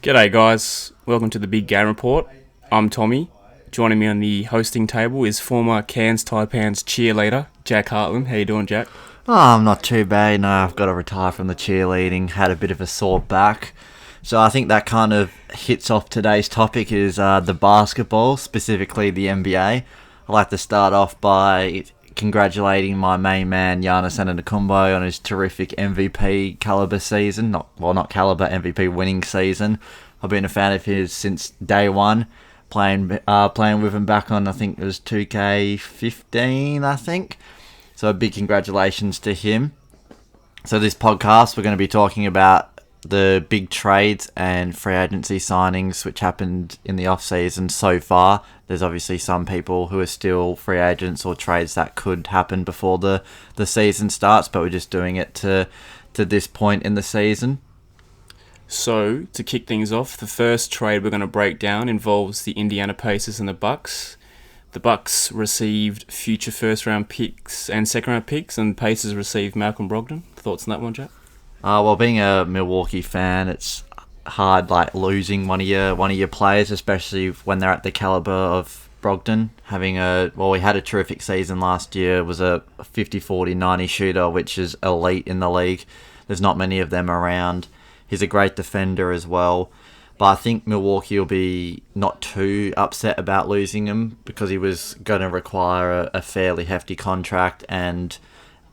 G'day guys, welcome to the Big Game Report. I'm Tommy. Joining me on the hosting table is former Cairns Taipans cheerleader, Jack Hartland. How you doing, Jack? Oh, I'm not too bad. No, I've got to retire from the cheerleading. Had a bit of a sore back. So I think that kind of hits off today's topic is the basketball, specifically the NBA. I'd like to start off by congratulating my main man, Giannis Antetokounmpo, on his terrific MVP caliber season. Not caliber, MVP winning season. I've been a fan of his since day one, playing with him back on, I think it was 2K15, I think. So a big congratulations to him. So this podcast, we're going to be talking about the big trades and free agency signings which happened in the off-season so far. There's obviously some people who are still free agents or trades that could happen before the season starts, but we're just doing it to this point in the season. So, to kick things off, the first trade we're going to break down involves the Indiana Pacers and the Bucks. The Bucks received future first-round picks and second-round picks, and Pacers received Malcolm Brogdon. Thoughts on that one, Jack? Well, being a Milwaukee fan, it's hard losing one of your players, especially when they're at the caliber of Brogdon. He had a terrific season last year. Was a 50, 40, 90 shooter, which is elite in the league. There's not many of them around. He's a great defender as well. But I think Milwaukee will be not too upset about losing him because he was going to require a fairly hefty contract, and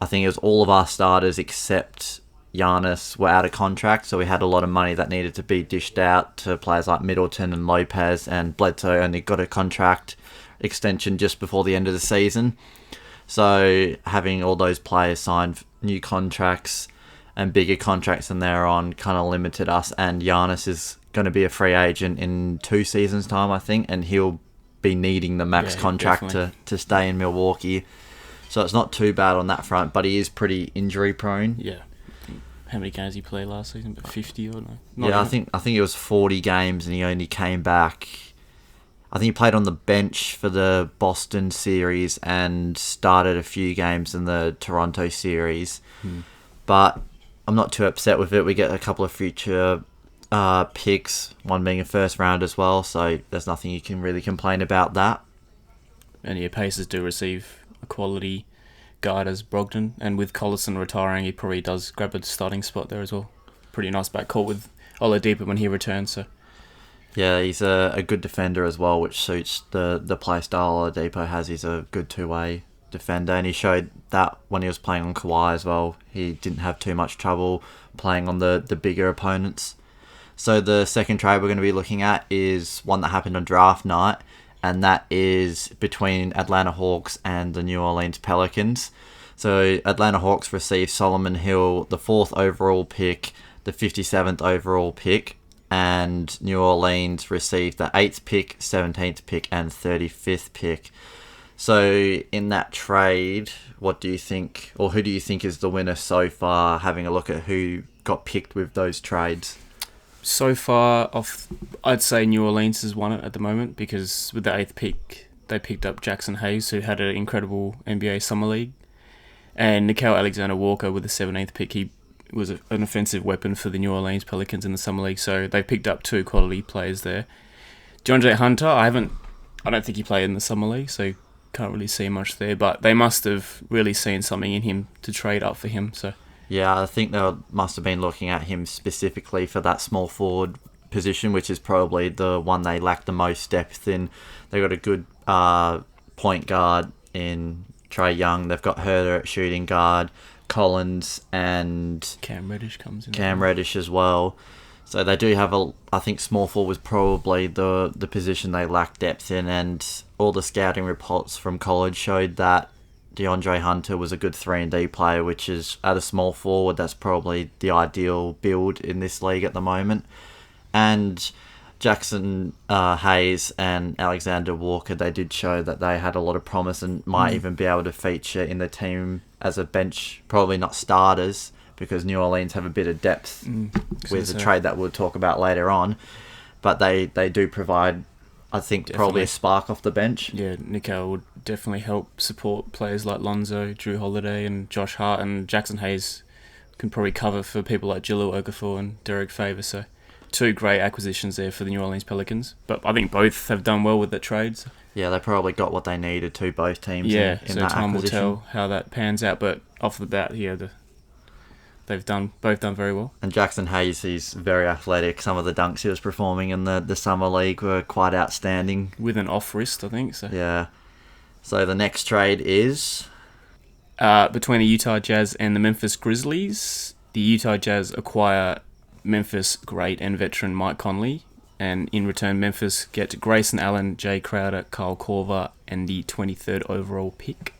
I think it was all of our starters except Giannis were out of contract, so we had a lot of money that needed to be dished out to players like Middleton and Lopez, and Bledsoe only got a contract extension just before the end of the season. So having all those players sign new contracts and bigger contracts than they're on kind of limited us, and Giannis is going to be a free agent in 2 seasons' time, I think, and he'll be needing the max contract to stay in Milwaukee. So it's not too bad on that front, but he is pretty injury prone. Yeah. How many games he played last season? About 50 or no? I think it was 40 games, and he only came back. I think he played on the bench for the Boston series and started a few games in the Toronto series. But I'm not too upset with it. We get a couple of future picks, one being a first round as well, so there's nothing you can really complain about that. And yeah, Pacers do receive a quality guard as Brogdon, and with Collison retiring, he probably does grab a starting spot there as well. Pretty nice backcourt with Oladipo when he returns. So yeah, he's a good defender as well, which suits the play style Oladipo has. He's a good two-way defender, and he showed that when he was playing on Kawhi as well. He didn't have too much trouble playing on the bigger opponents. So the second trade we're going to be looking at is one that happened on draft night, and that is between Atlanta Hawks and the New Orleans Pelicans. So Atlanta Hawks received Solomon Hill, the 4th overall pick, the 57th overall pick, and New Orleans received the 8th pick, 17th pick, and 35th pick. So in that trade, what do you think, or who do you think is the winner so far, having a look at who got picked with those trades? So far, I'd say New Orleans has won it at the moment, because with the 8th pick, they picked up Jackson Hayes, who had an incredible NBA Summer League. And Nickeil Alexander-Walker with the 17th pick, he was an offensive weapon for the New Orleans Pelicans in the Summer League, so they picked up 2 quality players there. DeAndre Hunter, I don't think he played in the Summer League, so can't really see much there, but they must have really seen something in him to trade up for him, so... Yeah, I think they must have been looking at him specifically for that small forward position, which is probably the one they lack the most depth in. They've got a good point guard in Trae Young. They've got Herter at shooting guard, Collins, and Cam Reddish comes in. Cam Reddish as well. So they do have I think small forward was probably the position they lack depth in, and all the scouting reports from college showed that DeAndre Hunter was a good 3-and-D player, which is at a small forward. That's probably the ideal build in this league at the moment. And Jackson Hayes and Alexander Walker, they did show that they had a lot of promise and might even be able to feature in the team as a bench, probably not starters, because New Orleans have a bit of depth with the trade that we'll talk about later on. But they do provide, I think, probably a spark off the bench. Yeah, Nickeil would definitely help support players like Lonzo, Drew Holiday, and Josh Hart, and Jackson Hayes can probably cover for people like Jahlil Okafor and Derek Favors. So two great acquisitions there for the New Orleans Pelicans. But I think both have done well with the trades. Yeah, they probably got what they needed to, both teams. Yeah, in so that time will acquisition. tell how that pans out. But off the bat, yeah, they've both done very well. And Jackson Hayes, he's very athletic. Some of the dunks he was performing in the summer league were quite outstanding. With an off wrist, I think. So Yeah. So the next trade is... between the Utah Jazz and the Memphis Grizzlies. The Utah Jazz acquire Memphis great and veteran Mike Conley, and in return Memphis get Grayson Allen, Jay Crowder, Kyle Korver, and the 23rd overall pick.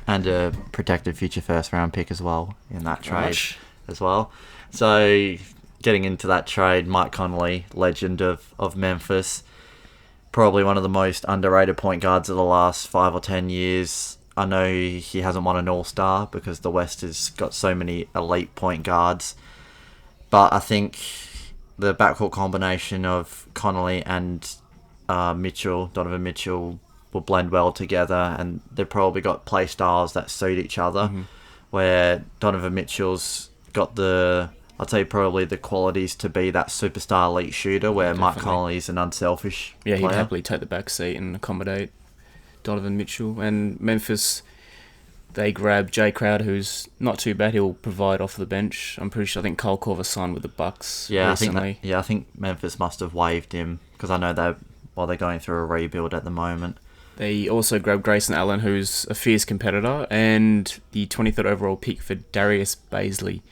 And a protected future first round pick as well in that trade Gosh. as well. So getting into that trade, Mike Conley, legend of Memphis, probably one of the most underrated point guards of the last 5 or 10 years. I know he hasn't won an All-Star because the West has got so many elite point guards. But I think the backcourt combination of Conley and Donovan Mitchell, will blend well together, and they've probably got play styles that suit each other. Mm-hmm. Where Donovan Mitchell's got I'd say probably the qualities to be that superstar elite shooter, where Mike Definitely. Conley's an unselfish Yeah, player. he'd happily take the back seat and accommodate Donovan Mitchell. And Memphis, they grab Jay Crowder, who's not too bad. He'll provide off the bench. I think Kyle Korver signed with the Bucks recently. I think Memphis must have waived him because I know they're going through a rebuild at the moment. They also grabbed Grayson Allen, who's a fierce competitor, and the 23rd overall pick for Darius Baisley.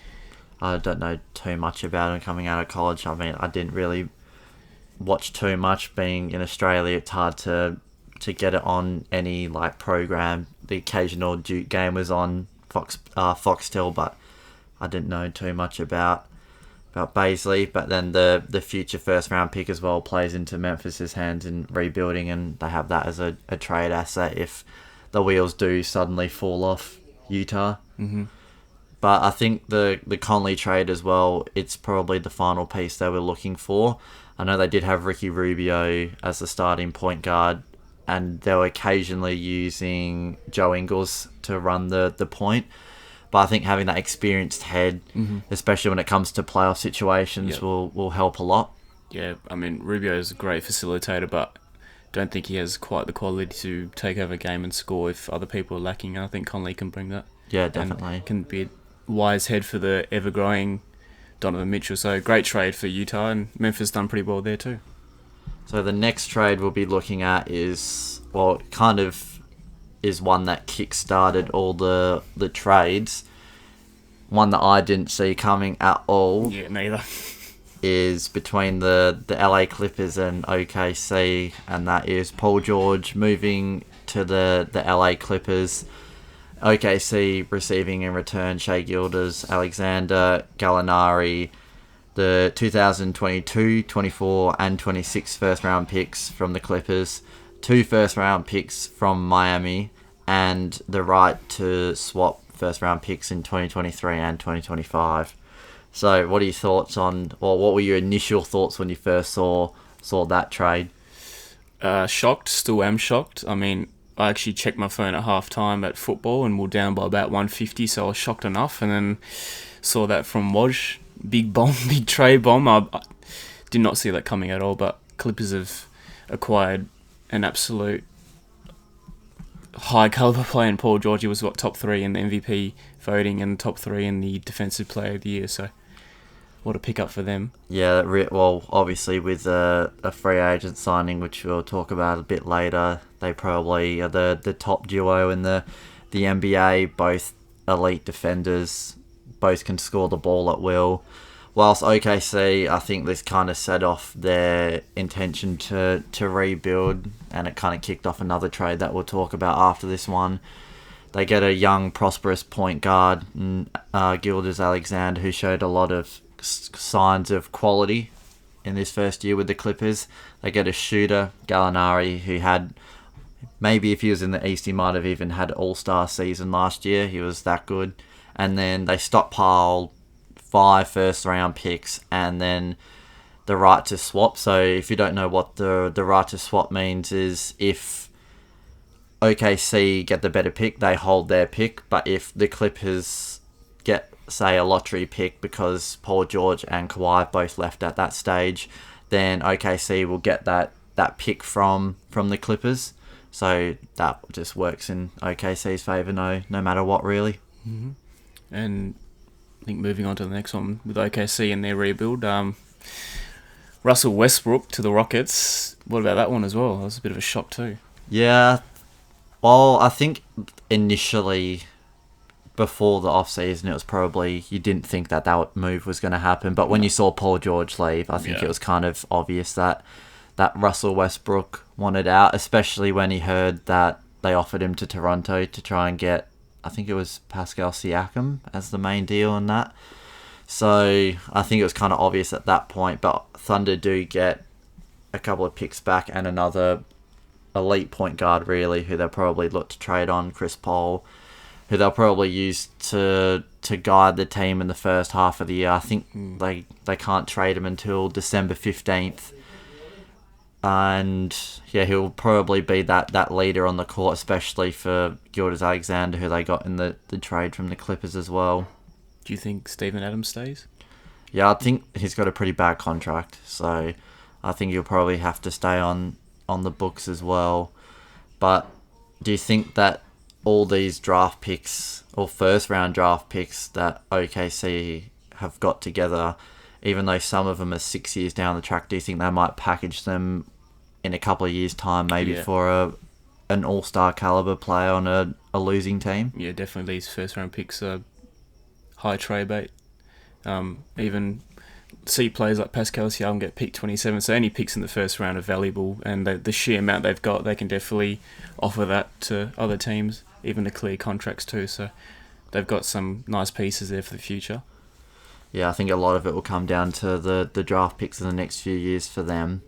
I don't know too much about him coming out of college. I mean, I didn't really watch too much. Being in Australia, it's hard to get it on any like program. The occasional Duke game was on Foxtel, but I didn't know too much about Baisley. But then the future first round pick as well plays into Memphis's hands in rebuilding, and they have that as a trade asset if the wheels do suddenly fall off Utah. Mm-hmm. But I think the Conley trade as well, it's probably the final piece they were looking for. I know they did have Ricky Rubio as the starting point guard, and they were occasionally using Joe Ingles to run the point. But I think having that experienced head, especially when it comes to playoff situations, will help a lot. Yeah, I mean, Rubio is a great facilitator, but don't think he has quite the quality to take over a game and score if other people are lacking. I think Conley can bring that. Yeah, definitely. And can be a wise head for the ever-growing Donovan Mitchell. So great trade for Utah, and Memphis done pretty well there too. So the next trade we'll be looking at is one that kick-started all the trades. One that I didn't see coming at all. Yeah, neither. Is between the LA Clippers and OKC, and that is Paul George moving to the LA Clippers. OKC receiving in return Shai Gilgeous, Alexander, Gallinari, the 2022, 24 and 26 first round picks from the Clippers, 2 first round picks from Miami, and the right to swap first round picks in 2023 and 2025. So what are your thoughts on, or what were your initial thoughts when you first saw that trade? Shocked, still am shocked. I mean, I actually checked my phone at halftime at football and we're down by about 150, so I was shocked enough, and then saw that from Woj. Big bomb, big trade bomb. I did not see that coming at all, but Clippers have acquired an absolute high caliber player in Paul George. He was top 3 in the MVP voting and top 3 in the Defensive Player of the Year, so what a pickup for them. Yeah, well, obviously with a free agent signing, which we'll talk about a bit later, they probably are the top duo in the NBA, both elite defenders, both can score the ball at will. Whilst OKC, I think this kind of set off their intention to rebuild, and it kind of kicked off another trade that we'll talk about after this one. They get a young, prosperous point guard, Gilgeous Alexander, who showed a lot of signs of quality in this first year with the Clippers. They get a shooter, Gallinari, who had, maybe if he was in the East, he might have even had All-Star season last year. He was that good. And then they stockpile 5 first-round picks and then the right to swap. So if you don't know what the right to swap means, is if OKC get the better pick, they hold their pick. But if the Clippers get say, a lottery pick because Paul George and Kawhi both left at that stage, then OKC will get that pick from the Clippers. So that just works in OKC's favour, no matter what, really. Mm-hmm. And I think moving on to the next one with OKC and their rebuild, Russell Westbrook to the Rockets. What about that one as well? That was a bit of a shock too. Yeah, well, I think initially, before the off-season, it was probably, you didn't think that move was going to happen. But when you saw Paul George leave, I think it was kind of obvious that Russell Westbrook wanted out, especially when he heard that they offered him to Toronto to try and get, I think it was Pascal Siakam as the main deal on that. So I think it was kind of obvious at that point. But Thunder do get a couple of picks back and another elite point guard, really, who they'll probably look to trade on, Chris Paul, who they'll probably use to guide the team in the first half of the year. I think they can't trade him until December 15th. And yeah, he'll probably be that leader on the court, especially for Gilgeous-Alexander, who they got in the trade from the Clippers as well. Do you think Steven Adams stays? Yeah, I think he's got a pretty bad contract, so I think he'll probably have to stay on the books as well. But do you think that all these draft picks, or first round draft picks that OKC have got together, even though some of them are 6 years down the track, do you think they might package them in a couple of years' time, maybe for an all-star caliber player on a losing team? Yeah, definitely these first-round picks are high trade bait. Even see players like Pascal Siakam get picked 27, so any picks in the first round are valuable, and the sheer amount they've got, they can definitely offer that to other teams, even to clear contracts too, so they've got some nice pieces there for the future. Yeah, I think a lot of it will come down to the draft picks in the next few years for them.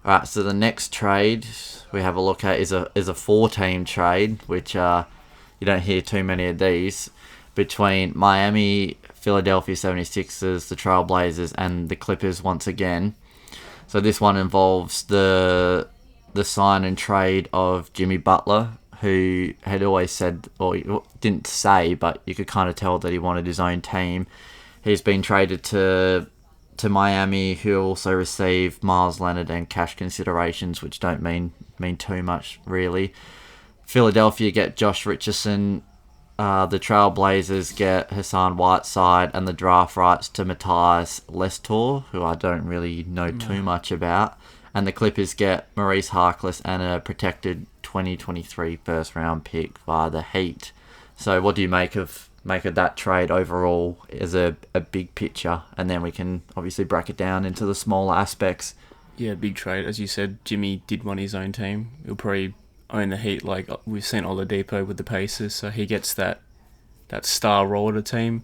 Alright, so the next trade we have a look at is a 4-team trade, which you don't hear too many of these, between Miami, Philadelphia 76ers, the Trailblazers, and the Clippers once again. So this one involves the sign and trade of Jimmy Butler, who had always said, or he didn't say, but you could kind of tell that he wanted his own team. He's been traded to Miami, who also receive Miles Leonard and cash considerations, which don't mean too much, really. Philadelphia get Josh Richardson. The Trailblazers get Hassan Whiteside and the draft rights to Matthias Lestor, who I don't really know too much about. And the Clippers get Maurice Harkless and a protected 2023 first-round pick via the Heat. So what do you make of that trade overall as a big picture? And then we can obviously break it down into the smaller aspects. Yeah, big trade. As you said, Jimmy did want his own team. He'll probably own the Heat like we've seen Oladipo with the Pacers, so he gets that star role of the team.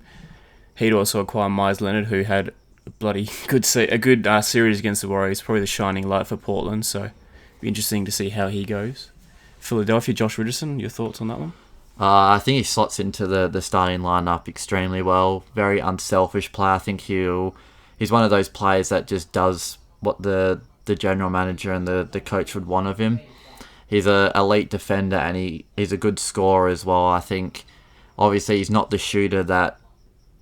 He'd also acquire Miles Leonard, who had a bloody good series against the Warriors, probably the shining light for Portland, so it'll be interesting to see how he goes. Philadelphia, Josh Richardson, your thoughts on that one? I think he slots into the starting lineup extremely well. Very unselfish player. I think he's one of those players that just does what the general manager and the coach would want of him. He's an elite defender and he's a good scorer as well. I think obviously he's not the shooter that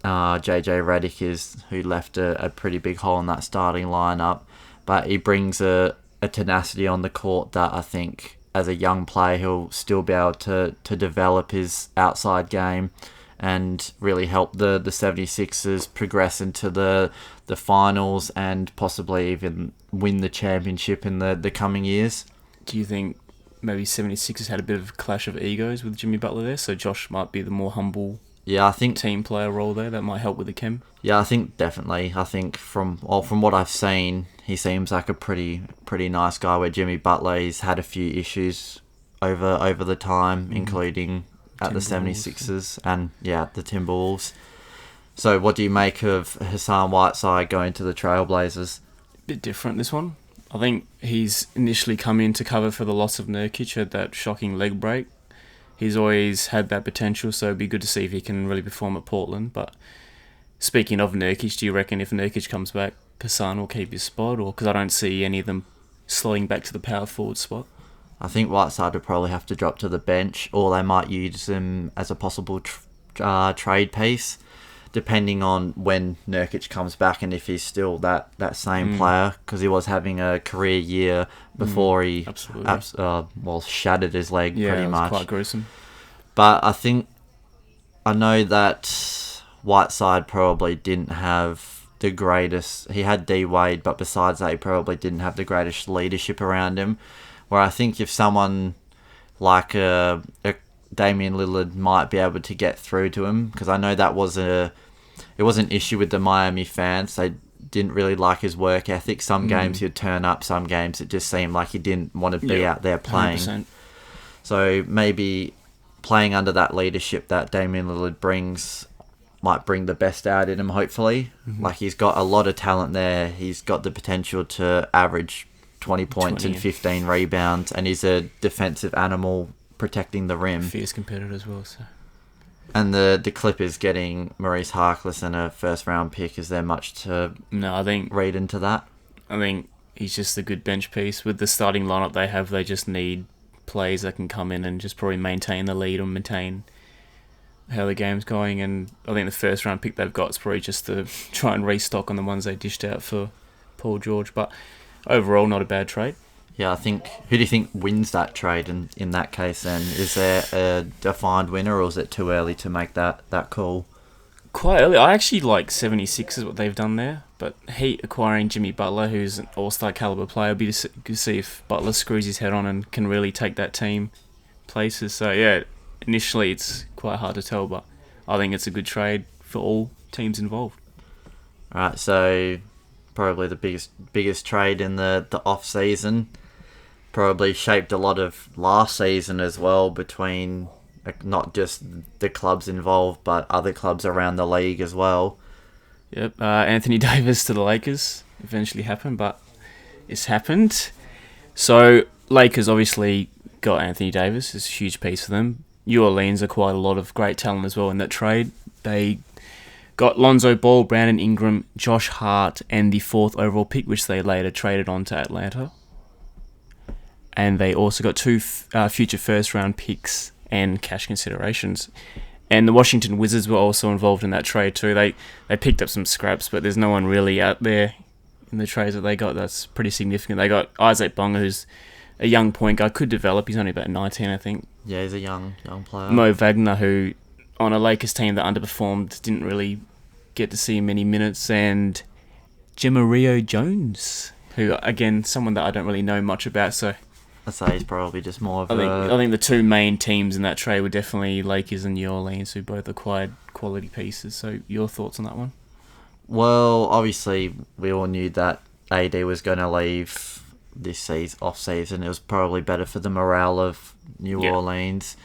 JJ Redick is, who left a pretty big hole in that starting lineup, but he brings a tenacity on the court that I think as a young player he'll still be able to develop his outside game and really help the 76ers progress into the finals and possibly even win the championship in the coming years. Do you think maybe 76ers had a bit of a clash of egos with Jimmy Butler there, so Josh might be the more humble I think team player role there that might help with the chem? Yeah, I think definitely. I think from what I've seen, he seems like a pretty nice guy, where Jimmy Butler, he's had a few issues over the time, including at the 76ers and the Timberwolves. So what do you make of Hassan Whiteside going to the Trailblazers? Bit different, this one. I think he's initially come in to cover for the loss of Nurkic, had that shocking leg break. He's always had that potential, so it'd be good to see if he can really perform at Portland. But speaking of Nurkic, do you reckon if Nurkic comes back, Hassan will keep his spot? Or because I don't see any of them sliding back to the power forward spot. I think Whiteside would probably have to drop to the bench, or they might use him as a possible trade piece. depending on when Nurkic comes back and if he's still that same player, because he was having a career year before he absolutely. Shattered his leg pretty much. Quite gruesome. But I know that Whiteside probably didn't have the greatest. He had D Wade, but besides that, he probably didn't have the greatest leadership around him. Where I think if someone like a Damian Lillard might be able to get through to him, because I know that was an issue with the Miami fans. They didn't really like his work ethic. Some games he'd turn up, some games it just seemed like he didn't want to be out there playing. 100%. So maybe playing under that leadership that Damian Lillard brings might bring the best out in him, hopefully. Like, he's got a lot of talent there. He's got the potential to average 20 points and 15 rebounds, and he's a defensive animal protecting the rim. Fierce competitor as well. So. And the Clippers getting Maurice Harkless and a first-round pick, is there much to read into that? I think he's just a good bench piece. With the starting lineup they have, they just need players that can come in and just probably maintain the lead or maintain how the game's going. And I think the first-round pick they've got is probably just to try and restock on the ones they dished out for Paul George. But overall, not a bad trade. Yeah, I think... Who do you think wins that trade in that case then? Is there a defined winner, or is it too early to make that call? Quite early. I actually like 76 is what they've done there. But Heat acquiring Jimmy Butler, who's an all-star caliber player, it'll be to see if Butler screws his head on and can really take that team places. So, yeah, initially it's quite hard to tell, but I think it's a good trade for all teams involved. All right, so probably the biggest trade in the off-season. Probably shaped a lot of last season as well, between not just the clubs involved but other clubs around the league as well. Yep, Anthony Davis to the Lakers eventually happened, but it's happened. So Lakers obviously got Anthony Davis. It's a huge piece for them. New Orleans acquired a lot of great talent as well in that trade. They got Lonzo Ball, Brandon Ingram, Josh Hart, and the 4th overall pick, which they later traded on to Atlanta. And they also got 2 future first-round picks and cash considerations. And the Washington Wizards were also involved in that trade too. They picked up some scraps, but there's no one really out there in the trades that they got that's pretty significant. They got Isaac Bonga, who's a young point guard, could develop. He's only about 19, I think. Yeah, he's a young player. Mo Wagner, who on a Lakers team that underperformed, didn't really get to see many minutes. And Jamario Jones, who, again, someone that I don't really know much about, so... I'd say he's probably just more of I think the two main teams in that trade were definitely Lakers and New Orleans, who both acquired quality pieces. So your thoughts on that one? Well, obviously, we all knew that AD was going to leave this off-season. It was probably better for the morale of New Orleans.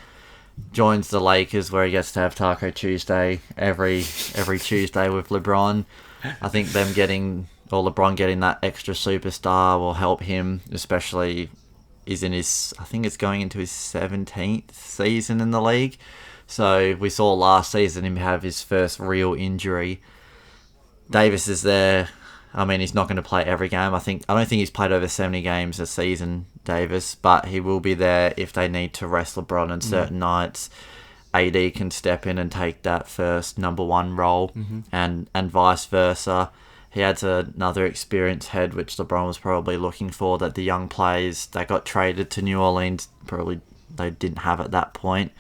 Joins the Lakers, where he gets to have Taco Tuesday every Tuesday with LeBron. I think LeBron getting that extra superstar will help him, especially... He's in I think it's going into his 17th season in the league. So we saw last season him have his first real injury. Davis is there. I mean, he's not going to play every game. I don't think he's played over 70 games a season, Davis, but he will be there if they need to rest LeBron on certain nights. AD can step in and take that first number one role, and vice versa. He adds another experienced head, which LeBron was probably looking for, that the young players that got traded to New Orleans probably they didn't have at that point.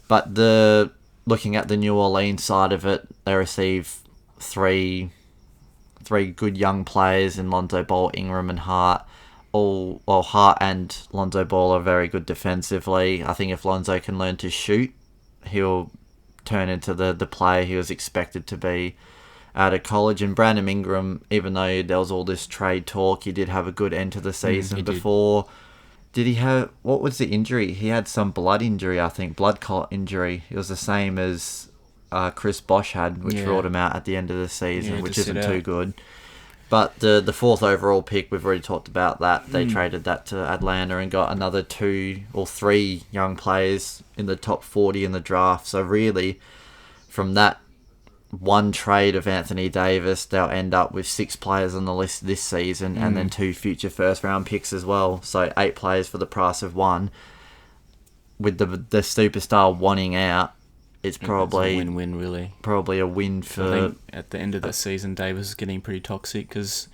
But looking at the New Orleans side of it, they receive three good young players in Lonzo Ball, Ingram, and Hart. Hart and Lonzo Ball are very good defensively. I think if Lonzo can learn to shoot, he'll turn into the player he was expected to be out of college. And Brandon Ingram, even though there was all this trade talk, he did have a good end to the season before. Did he have... What was the injury? He had some blood injury, I think. Blood clot injury. It was the same as Chris Bosh had, which ruled him out at the end of the season, which isn't too good. But the 4th overall pick, we've already talked about that. They traded that to Atlanta and got another 2 or 3 young players in the top 40 in the draft. So really, from that one trade of Anthony Davis, they'll end up with 6 players on the list this season, and then 2 future first-round picks as well. So 8 players for the price of 1. With the superstar wanting out, it's It's a probably win-win, really. a win I for. think at the end of the season, Davis is getting pretty toxic because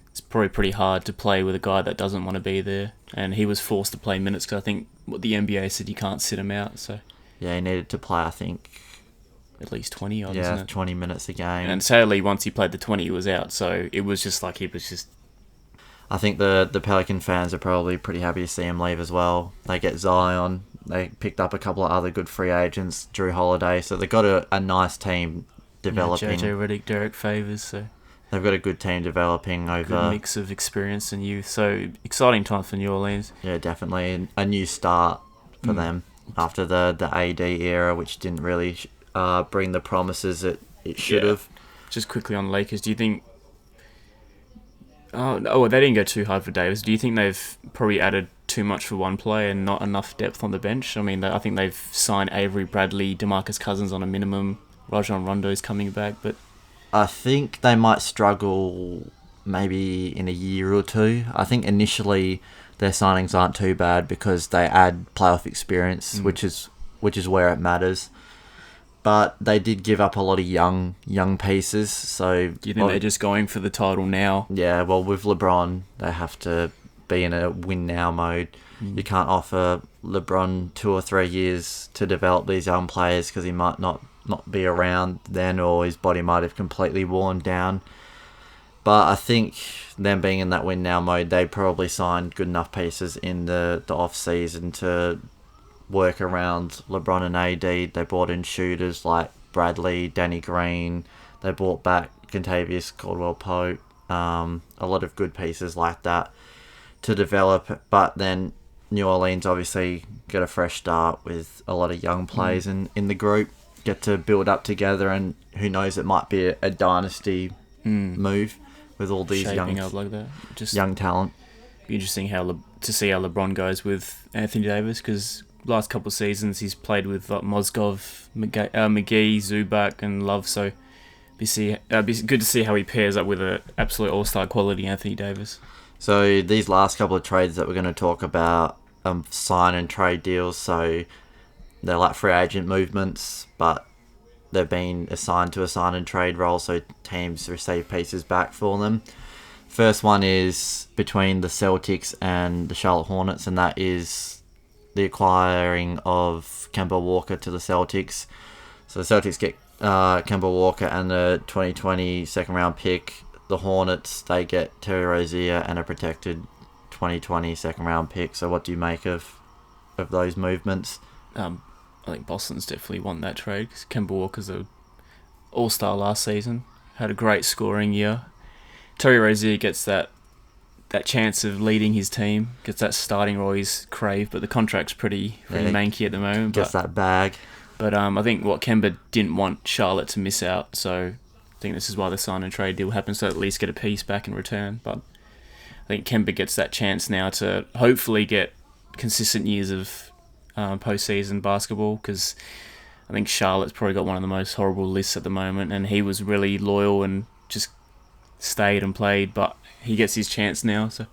it's probably pretty hard to play with a guy that doesn't want to be there. And he was forced to play minutes because I think what the NBA said you can't sit him out. So Yeah, he needed to play, I think, at least 20 odd, isn't it? 20 minutes a game. And sadly, once he played the 20, he was out. So it was just like he was just... I think the Pelican fans are probably pretty happy to see him leave as well. They get Zion. They picked up a couple of other good free agents, Drew Holiday. So they've got a nice team developing. JJ Redick, Derek Favors, so... They've got a good team developing over... Good mix of experience and youth. So exciting time for New Orleans. Yeah, definitely. A new start for them after the AD era, which didn't really bring the promises that it should have. Just quickly on Lakers, do you think... Oh, they didn't go too hard for Davis. Do you think they've probably added too much for one player and not enough depth on the bench? I mean, I think they've signed Avery Bradley, DeMarcus Cousins on a minimum. Rajon Rondo's coming back, but... I think they might struggle maybe in a year or two. I think initially their signings aren't too bad because they add playoff experience, which is where it matters. But they did give up a lot of young pieces. So do you think they're just going for the title now? Yeah, well, with LeBron, they have to be in a win now mode. You can't offer LeBron 2 or 3 years to develop these young players because he might not be around then, or his body might have completely worn down. But I think them being in that win now mode, they probably signed good enough pieces in the off season to work around LeBron and AD. They brought in shooters like Bradley, Danny Green. They brought back Kentavious Caldwell-Pope. A lot of good pieces like that to develop. But then New Orleans obviously get a fresh start with a lot of young players in the group. Get to build up together, and who knows, it might be a dynasty move with all these shaping up like that. Just young talent. Be interesting to see how LeBron goes with Anthony Davis, because last couple of seasons he's played with Mozgov, McGee, Zubac, and Love. So be good to see how he pairs up with an absolute all-star quality Anthony Davis. So these last couple of trades that we're going to talk about, sign and trade deals. So they're like free agent movements, but they've been assigned to a sign and trade role, so teams receive pieces back for them. First one is between the Celtics and the Charlotte Hornets, and that is the acquiring of Kemba Walker to the Celtics. So the Celtics get Kemba Walker and the 2020 second round pick. The Hornets, they get Terry Rozier and a protected 2020 second round pick. So what do you make of those movements? I think Boston's definitely won that trade because Kemba Walker's an all-star last season. Had a great scoring year. Terry Rozier gets that chance of leading his team, gets that starting role he's craved, but the contract's pretty manky at the moment. Gets that bag. But I think what Kemba didn't want Charlotte to miss out, so I think this is why the sign and trade deal happens, to at least get a piece back in return. But I think Kemba gets that chance now to hopefully get consistent years of postseason basketball, because I think Charlotte's probably got one of the most horrible lists at the moment, and he was really loyal and just stayed and played, but he gets his chance now, so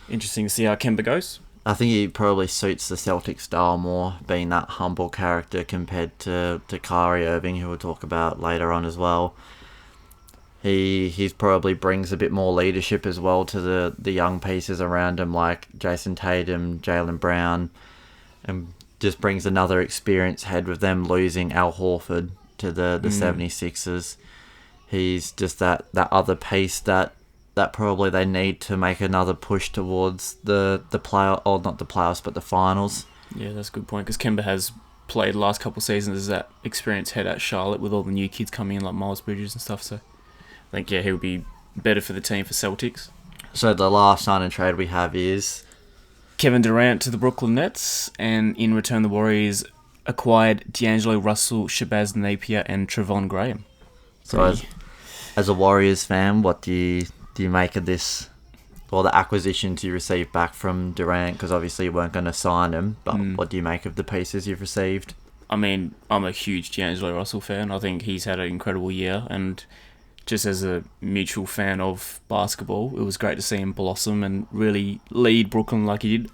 interesting to see how Kemba goes. I think he probably suits the Celtic style more, being that humble character compared to Kyrie Irving, who we'll talk about later on as well. He probably brings a bit more leadership as well to the young pieces around him, like Jason Tatum, Jaylen Brown, and just brings another experienced head with them losing Al Horford to the 76ers. He's just that other piece that probably they need to make another push towards the play, or not the playoffs, but the finals. Yeah, that's a good point, because Kemba has played the last couple of seasons as that experienced head at Charlotte with all the new kids coming in like Miles Bridges and stuff, so I think he'll be better for the team for Celtics. So the last sign and trade we have is Kevin Durant to the Brooklyn Nets, and in return the Warriors acquired D'Angelo Russell, Shabazz Napier, and Trevon Graham. So as a Warriors fan, what do you make of this, or the acquisitions you received back from Durant? Because obviously you weren't going to sign him, but what do you make of the pieces you've received? I mean, I'm a huge D'Angelo Russell fan. I think he's had an incredible year, and just as a mutual fan of basketball, it was great to see him blossom and really lead Brooklyn like he did.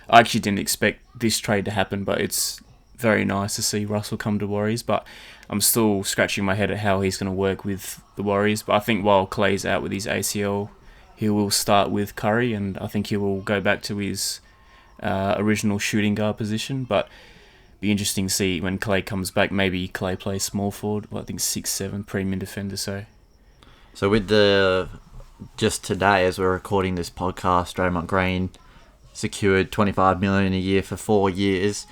I actually didn't expect this trade to happen, but it's very nice to see Russell come to Warriors, but I'm still scratching my head at how he's going to work with the Warriors. But I think while Clay's out with his ACL, he will start with Curry, and I think he will go back to his original shooting guard position. But be interesting to see when Clay comes back. Maybe Clay plays small forward. Well, I think 6'7" premium defender. So with just today, as we're recording this podcast, Draymond Green secured $25 million a year for 4 years.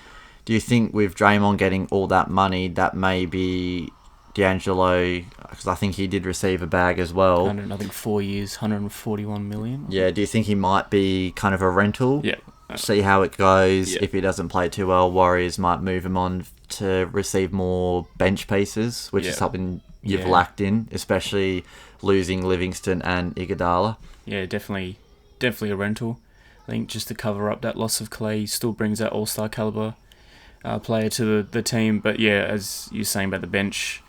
Do you think with Draymond getting all that money, that maybe D'Angelo, because I think he did receive a bag as well. I think 4 years, 141 million. Yeah, do you think he might be kind of a rental? Yeah. See how it goes. Yeah. If he doesn't play too well, Warriors might move him on to receive more bench pieces, which is something you've lacked in, especially losing Livingston and Iguodala. Yeah, definitely a rental. I think just to cover up that loss of Clay, he still brings that all-star caliber player to the team. But yeah, as you're saying about the bench,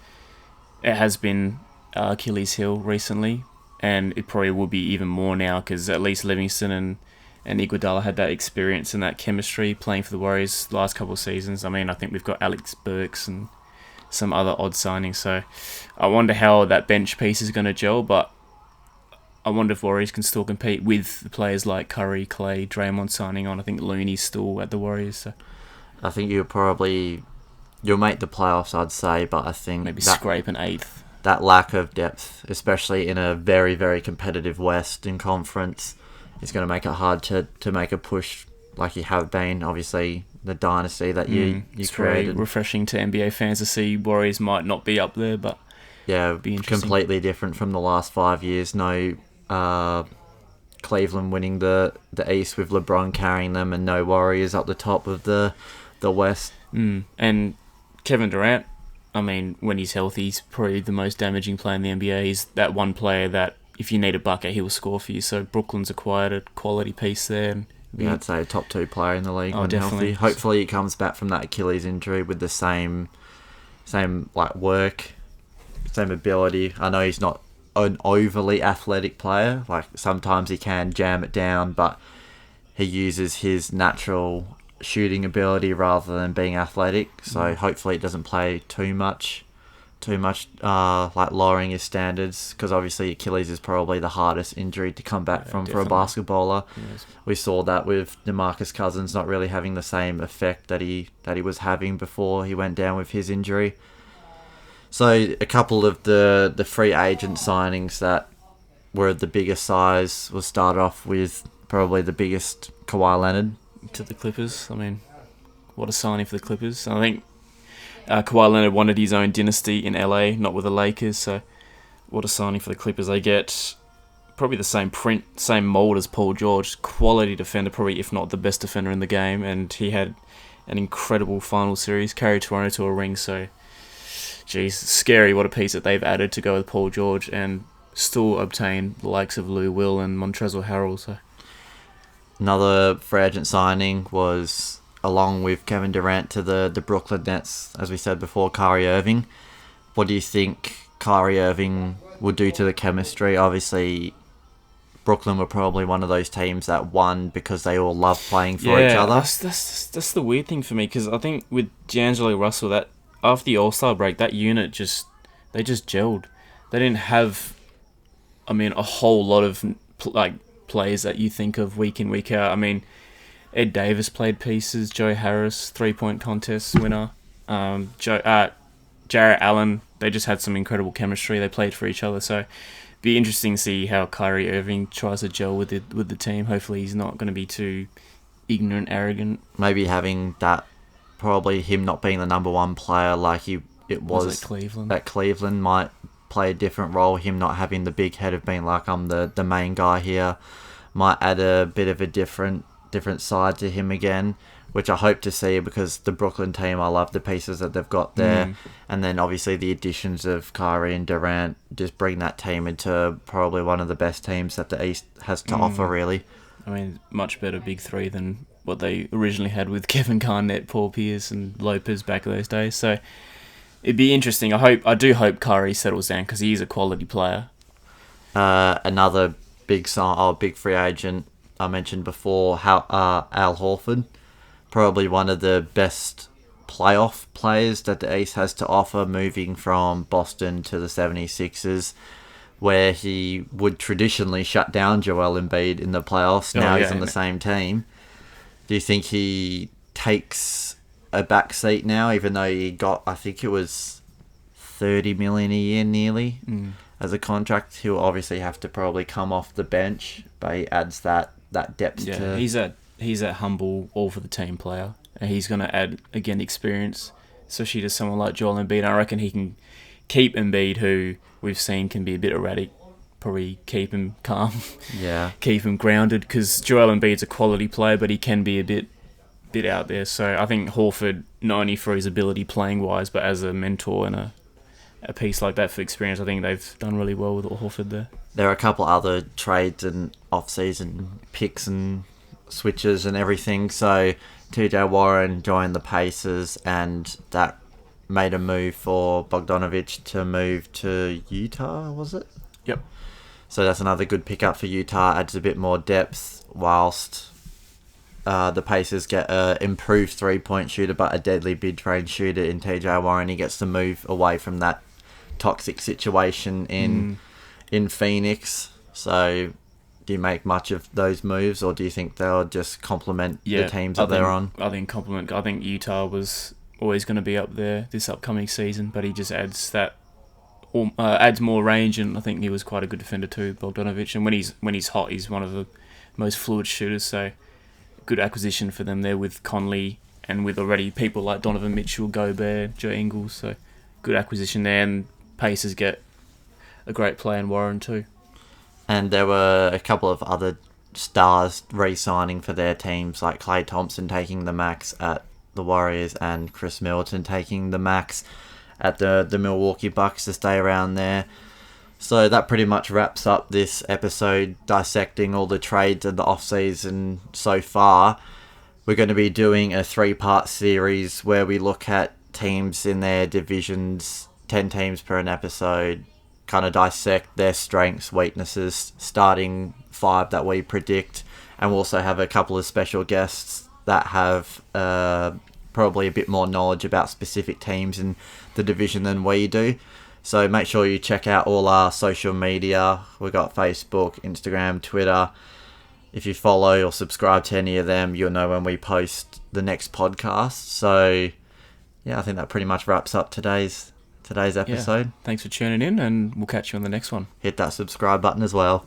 it has been Achilles' heel recently, and it probably will be even more now because at least Livingston and Iguodala had that experience and that chemistry playing for the Warriors the last couple of seasons. I mean, I think we've got Alex Burks and some other odd signings, so I wonder how that bench piece is going to gel, but I wonder if Warriors can still compete with the players like Curry, Clay, Draymond signing on. I think Looney's still at the Warriors. So. I think you'll make the playoffs, I'd say, but I think maybe scrape an 8th. That lack of depth, especially in a very, very competitive Western Conference, is going to make it hard to make a push like you have been. Obviously, the dynasty that you created. Very refreshing to NBA fans to see Warriors might not be up there, but yeah, completely different from the last 5 years. No Cleveland winning the East with LeBron carrying them, and no Warriors up the top of the West. And Kevin Durant, I mean, when he's healthy, he's probably the most damaging player in the NBA. He's that one player that if you need a bucket, he will score for you. So Brooklyn's acquired a quality piece there. And I'd say a top 2 player in the league when definitely healthy. Hopefully he comes back from that Achilles injury with the same like work, same ability. I know he's not an overly athletic player. Like sometimes he can jam it down, but he uses his natural shooting ability rather than being athletic. So hopefully it doesn't play too much like lowering his standards, because obviously Achilles is probably the hardest injury to come back from definitely. for a basketballer. Yes. We saw that with DeMarcus Cousins not really having the same effect that he was having before he went down with his injury. So a couple of the free agent signings that were the biggest size was start off with probably the biggest, Kawhi Leonard. To the Clippers. I mean, what a signing for the Clippers. I think Kawhi Leonard wanted his own dynasty in LA, not with the Lakers, so what a signing for the Clippers. They get probably the same print, same mould as Paul George. Quality defender, probably if not the best defender in the game, and he had an incredible final series, carried Toronto to a ring, so geez, scary what a piece that they've added to go with Paul George and still obtain the likes of Lou Will and Montrezl Harrell. So. Another free agent signing was, along with Kevin Durant, to the Brooklyn Nets, as we said before, Kyrie Irving. What do you think Kyrie Irving will do to the chemistry? Obviously, Brooklyn were probably one of those teams that won because they all love playing for each other. That's the weird thing for me, because I think with D'Angelo Russell, that after the All-Star break, that unit they just gelled. They didn't have, I mean, a whole lot of players that you think of week in, week out. I mean, Ed Davis played pieces, Joe Harris, 3-point contest winner, Jarrett Allen. They just had some incredible chemistry. They played for each other, so be interesting to see how Kyrie Irving tries to gel with the team. Hopefully he's not going to be too ignorant, arrogant. Maybe having that, probably him not being the number one player like it was at Cleveland might play a different role. Him not having the big head of being like, I'm the main guy here, might add a bit of a different side to him again, which I hope to see, because the Brooklyn team, I love the pieces that they've got there. And then obviously the additions of Kyrie and Durant just bring that team into probably one of the best teams that the East has to offer, really. I mean, much better big three than what they originally had with Kevin Garnett, Paul Pierce and Lopez back in those days. So it'd be interesting. I do hope Kyrie settles down, because he is a quality player. Another big free agent I mentioned before, Al Horford, probably one of the best playoff players that the East has to offer, moving from Boston to the 76ers, where he would traditionally shut down Joel Embiid in the playoffs. Now he's on the same team. Do you think he takes a back seat now, even though he got, I think it was $30 million a year nearly as a contract? He'll obviously have to probably come off the bench, but he adds that depth to... He's that humble, all-for-the-team player. And he's going to add, again, experience, especially to someone like Joel Embiid. I reckon he can keep Embiid, who we've seen can be a bit erratic, probably keep him calm, keep him grounded, because Joel Embiid's a quality player, but he can be a bit out there. So I think Horford, not only for his ability playing-wise, but as a mentor and a piece like that for experience, I think they've done really well with Horford there. There are a couple other trades and off-season picks and switches and everything. So TJ Warren joined the Pacers, and that made a move for Bogdanovic to move to Utah, was it? Yep. So that's another good pickup for Utah. Adds a bit more depth, whilst the Pacers get an improved three-point shooter, but a deadly mid-range shooter in TJ Warren. He gets to move away from that toxic situation in Phoenix. So do you make much of those moves, or do you think they'll just complement the teams that they're on? I think complement. I think Utah was always going to be up there this upcoming season, but he just adds more range, and I think he was quite a good defender too, Bogdanovic. And when he's hot, he's one of the most fluid shooters. So good acquisition for them there with Conley, and with already people like Donovan Mitchell, Gobert, Joe Ingles. So good acquisition there, and Pacers get a great player in Warren too. And there were a couple of other stars re-signing for their teams, like Klay Thompson taking the max at the Warriors and Chris Middleton taking the max at the Milwaukee Bucks to stay around there. So that pretty much wraps up this episode, dissecting all the trades and the off-season so far. We're going to be doing a 3-part series where we look at teams in their divisions, 10 teams per an episode, kind of dissect their strengths, weaknesses, starting 5 that we predict, and we'll also have a couple of special guests that have probably a bit more knowledge about specific teams in the division than we do. So make sure you check out all our social media. We've got Facebook, Instagram, Twitter. If you follow or subscribe to any of them, you'll know when we post the next podcast. So yeah, I think that pretty much wraps up today's episode. Thanks for tuning in, and we'll catch you on the next one. Hit that subscribe button as well.